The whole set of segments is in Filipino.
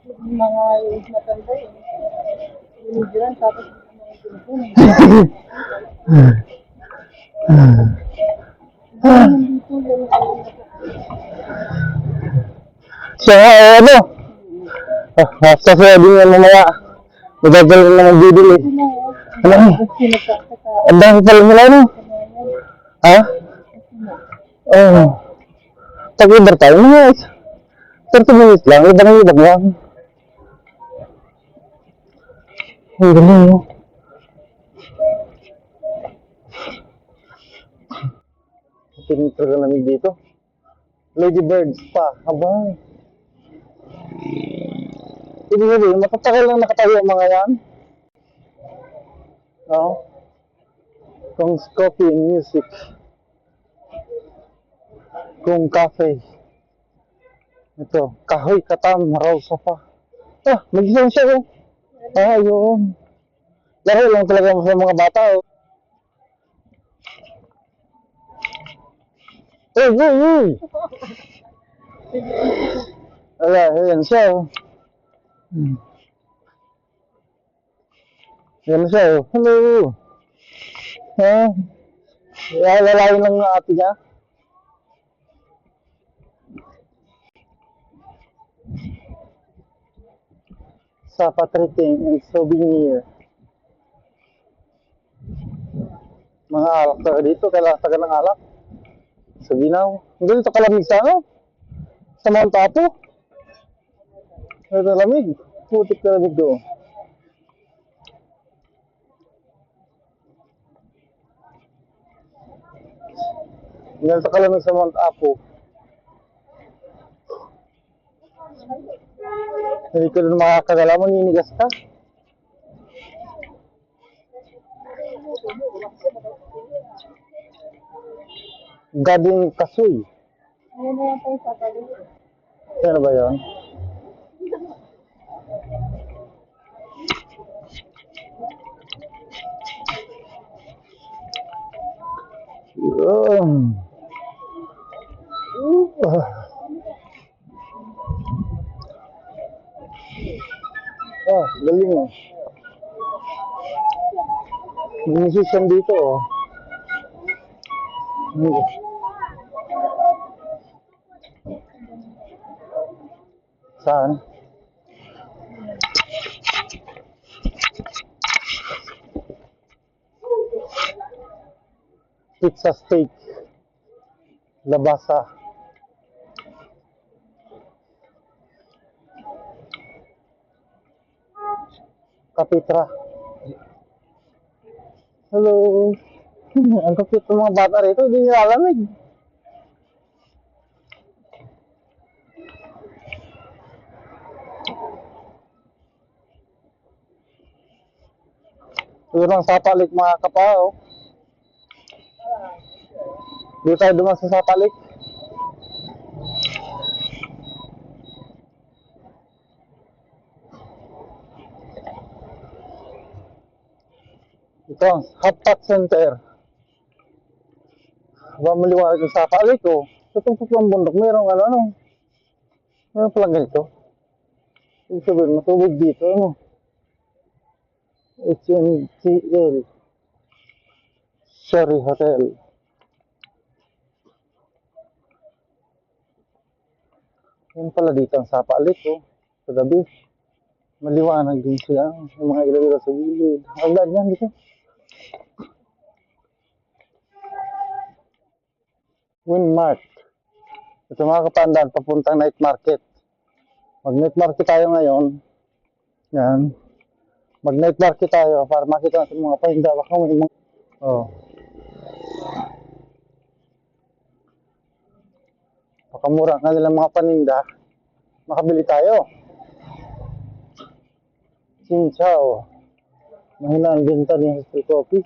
Yung mga matanda yun. Binibigyan tapos mga pinupunan. Nandito yung So, ano? After pwede nga mamaya. Magdadala na ng bibili. Ano? Ang dami pala nila, no? Ha? Oo. Tag-ibar tayo. Mga 30 minutes lang. Ibang lang. Ang galing, no? Tinitro ka namin dito. Ladybirds pa. Habang. Ibig sabihin, matatakil lang nakatayo ang mga yan. Oo. Kung coffee and music. Kung cafe. Ito. Kahoy, katam, raw pa. Ah, mag-isang siya, oh. Ah, yun. Laro lang talaga sa mga bata, oh. Uy, uy, uy! Wala, ayan siya, oh. Ayan siya, oh. Hello! Ha? Lalayo lang ng ate niya. Sa patriting and souvenir. Mga alak talaga dito, kailangan taga ng alak. Sa Binaw. Hindi dito kalamig sa ano? Sa Mount Apo. Ito lamig. Putik na lamig doon. Hindi dito kalamig sa Mount Apo. Hindi ka doon makakagala, maninigas ka. Gading Kasoy. ano na yan tayo sa pagod. Ano ba yun? Yun. Ah, galing oh. May musician dito oh. Saan? Pizza steak. Labasa. Kapitra. Hello. Ang kapit ng mga bata rito, hindi nila alamig. Ito lang Sapalik mga kapao. Dito tayo dumaan sa Sapalik. Ito ang Hotpot Center. Ba maliwanag yung Sapalik oh. Sa tungkol ng bundok, mayroong ano. Mayroon pala ganito. Ibig sabihin, matubig dito ano. HNCL. Sherry Hotel. Yan pala dito ang Sapalik oh. Sa gabi. Maliwanag din siya. Yung mga ilaw sa gilid. Ang ganda yan dito. Windmark. Ito mga kapandaan, papuntang night market. Mag-night market tayo ngayon. Yan. Mag-night market tayo para makita natin mga pahinda. Baka may mga... Oh. Baka mura ang kanilang mga paninda. Makabili tayo. Chinchaw. Mahina ang binta niya sa coffee.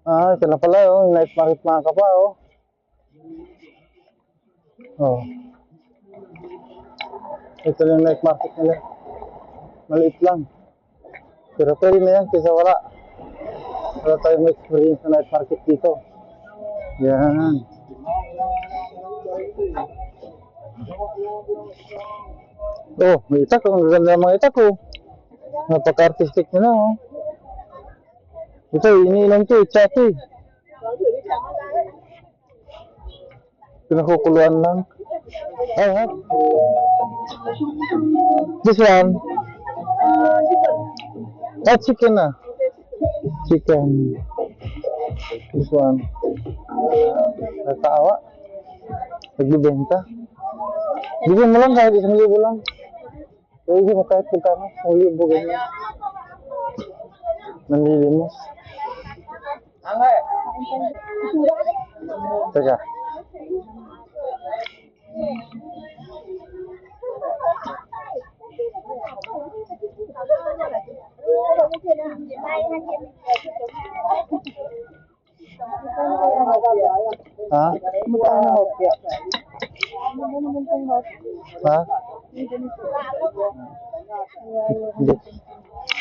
Ah, ito na pala oh. Night market mga kapa oh. Oh. Ito yung night market nila. Maliit lang. Pero pwede na yan kasi wala. Wala tayong experience sa night market dito. Yan. Oh, may itak. Ang gaganda ng mga itak ko. Napaka-artistic nila, oh. Ito, iniinom to, tsati. Pinakukuluan lang. Oh, ha? This one. Oh, chicken na. Chicken. This one. Natawa. Nagbibenta. Bigyan mo lang kahit 1,000 lang. Pwede mo kahit pagkano. 1,000 ganyan. Nanlilimos. Teka. Ha? Magkano ho? Ha?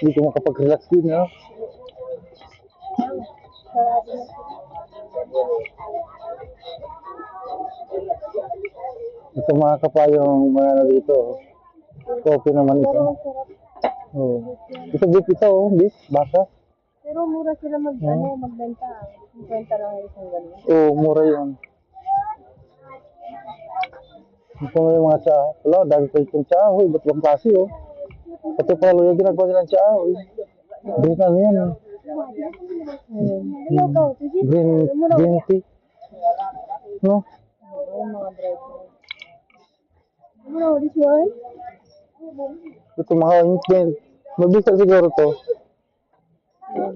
Hindi ko makapag-relax din, no? Ito mga kapayong mga ano dito. Coffee naman ito. Oh. Ito beef ito, oh. Beef, baka. Pero mura sila magbenta. 50 lang yung isang ganun. Oo, mura yun. Ito nga yung mga tsaa. Wala, dami pa itong tsaa. Iba't ibang klase, oh. Pati pala yung ginagawa nilang tsaa, oh. Green ano yan, eh. Green tea. No? No, this one? Ito mga ointment. Mabisa siguro to.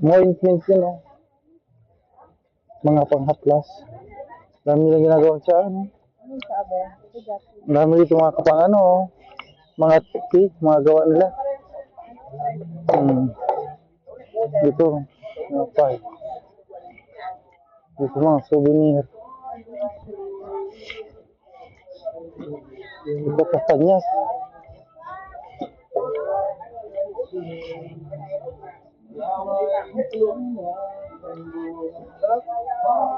Mga ointment yun, oh. Mga panghaplas. Dami lang ginagawa siya, ano. Ano sabi? Dami dito mga kapang ano, oh. Mga tea, mga gawa nila. Dito, apa? Dito mga souvenir. Ito kastanyas.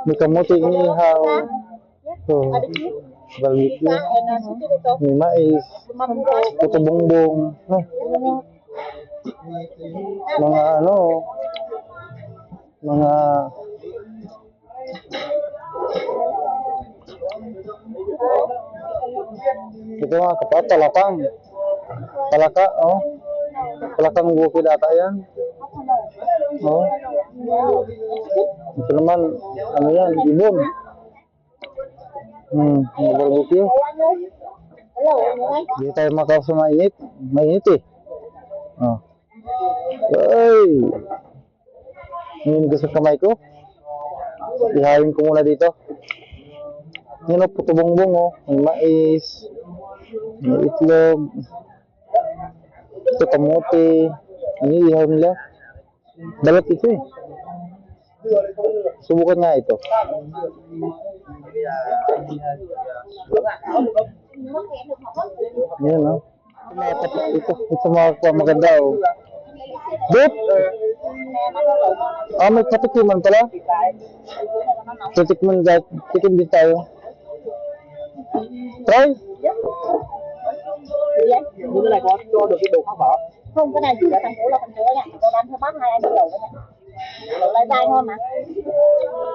May kamote inihaw. So, barbecue. May mais. Puto bongbong. Mga ano, mga ito mga kapat, talapang. Talaka, oh. Talakang bukid ata yan. Oh. Ito naman, ano yan, ibon. Barbecue. Hindi tayo makaw sa mainit. Mainit eh. Oh. Ay! Ngayon ko sa kamay ko. Ihawin ko muna dito. Yan o, puto bongbong o. May mais. May itlog. Ito kamote. Ano ihaw nila? Balat ito eh. Subukan nga ito. Yan o. Ito mga maganda o. Dip! Ah, may patikiman pala. Patikiman guys. Tikim din tayo. Try! Như thế này có được cái đồ khác hả? Không, cái này chỉ là thành phố là thành phố nha. Còn ăn theo bác 2 anh đi đầu nha. Đầu lại dai hơn mà.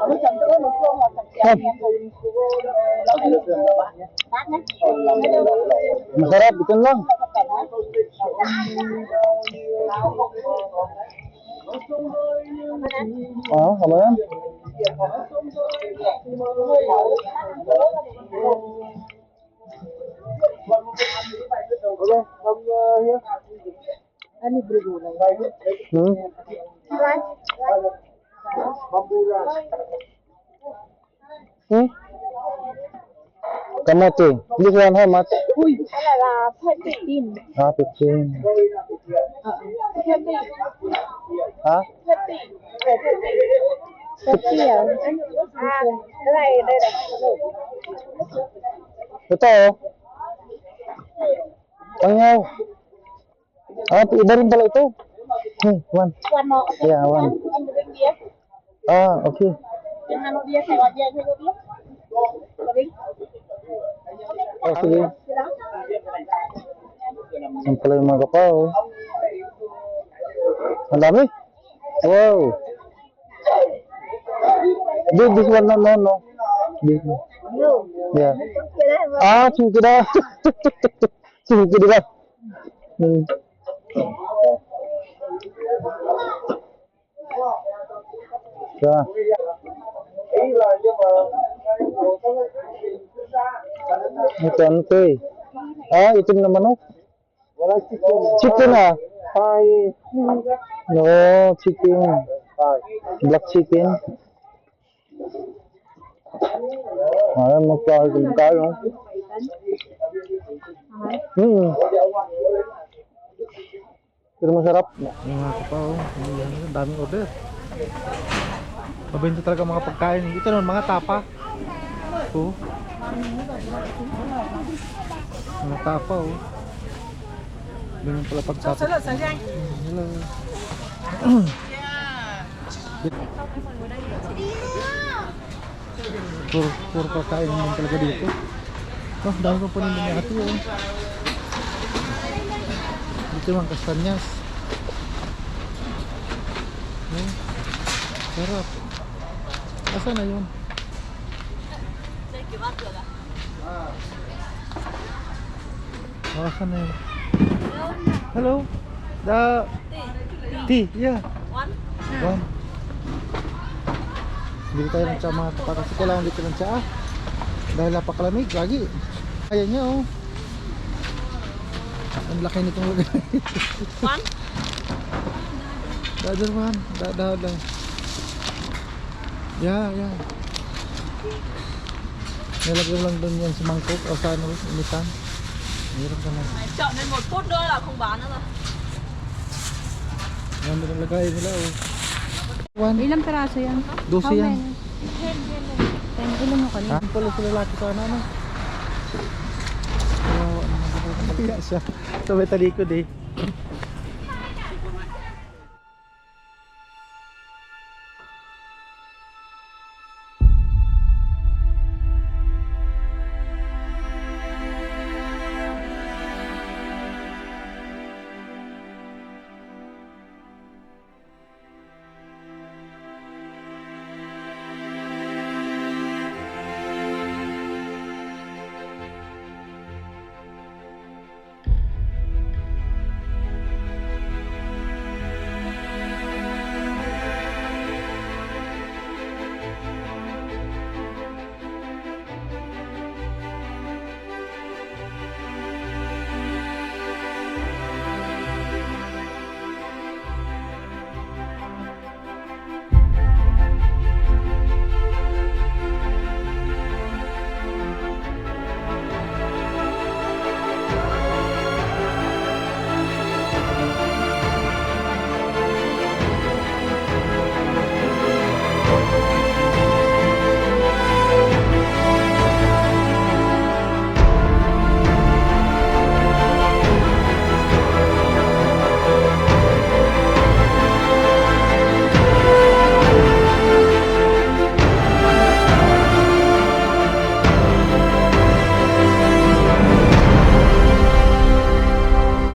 Còn nước chấm nữa một phương là thật kẹo em cùng nó phải được bát nhé. Masarap, ito lang. Ah, apa yan? Ano brigo lang? Kamote. This one how much? Uy, cái này là 15. Ah, 15. Ha? 50 à? Cái này đây này. Ito oh. Pangaw. Ah, iba rin pala ito. One. One more. Yeah, one. Anh drink beer. Ah, okay. Anh Hano beer, Sài Gòn beer, Sài Gòn beer. Có drink. Oh, sige. Yan pala yung mga kapaw. Ang dami. Wow. Dude, this one, no. This one. Yeah. Ah, cingkira. Cingkira. Hmm. Yeah. Ito ano to eh. Ah, itim na manok. Chicken ah. No, chicken. Black chicken. Ay, magkakaroon tayo. Pero masarap. Yung mga kapaw. Ang daming order. Mabenta talaga mga pagkain. Ito naman mga tapa. Oh. Mga tapa oh. Ganun pala pagtapa. Hello. Puro pagkain naman talaga dito. Oh, dami ko po nila ni ate oh. Dito mga kastanyas. Oh. Sarap. Asa na yun? Asa na yun? Hello? Tea, yeah. One. Bili tayo ng tsa mga kapatid kasi kailangan dito ng tsa dahil napakalamig, lagi. Kaya niya oh. Ang laki nitong lugar. One? Dadal man, dadal lang. Yeah. Nilagay lang doon yan sa mangkok o sa ano, initan. Meron ka na. Chọn lên 1 phút nữa là không bán nữa rồi. Yan nilagay nila oh. One. Ilang peraso yan? 12 yan. 10 ilan mo kanina? Ang pala sila laki sana ano. Wow, ano siya. Sa may talikod eh.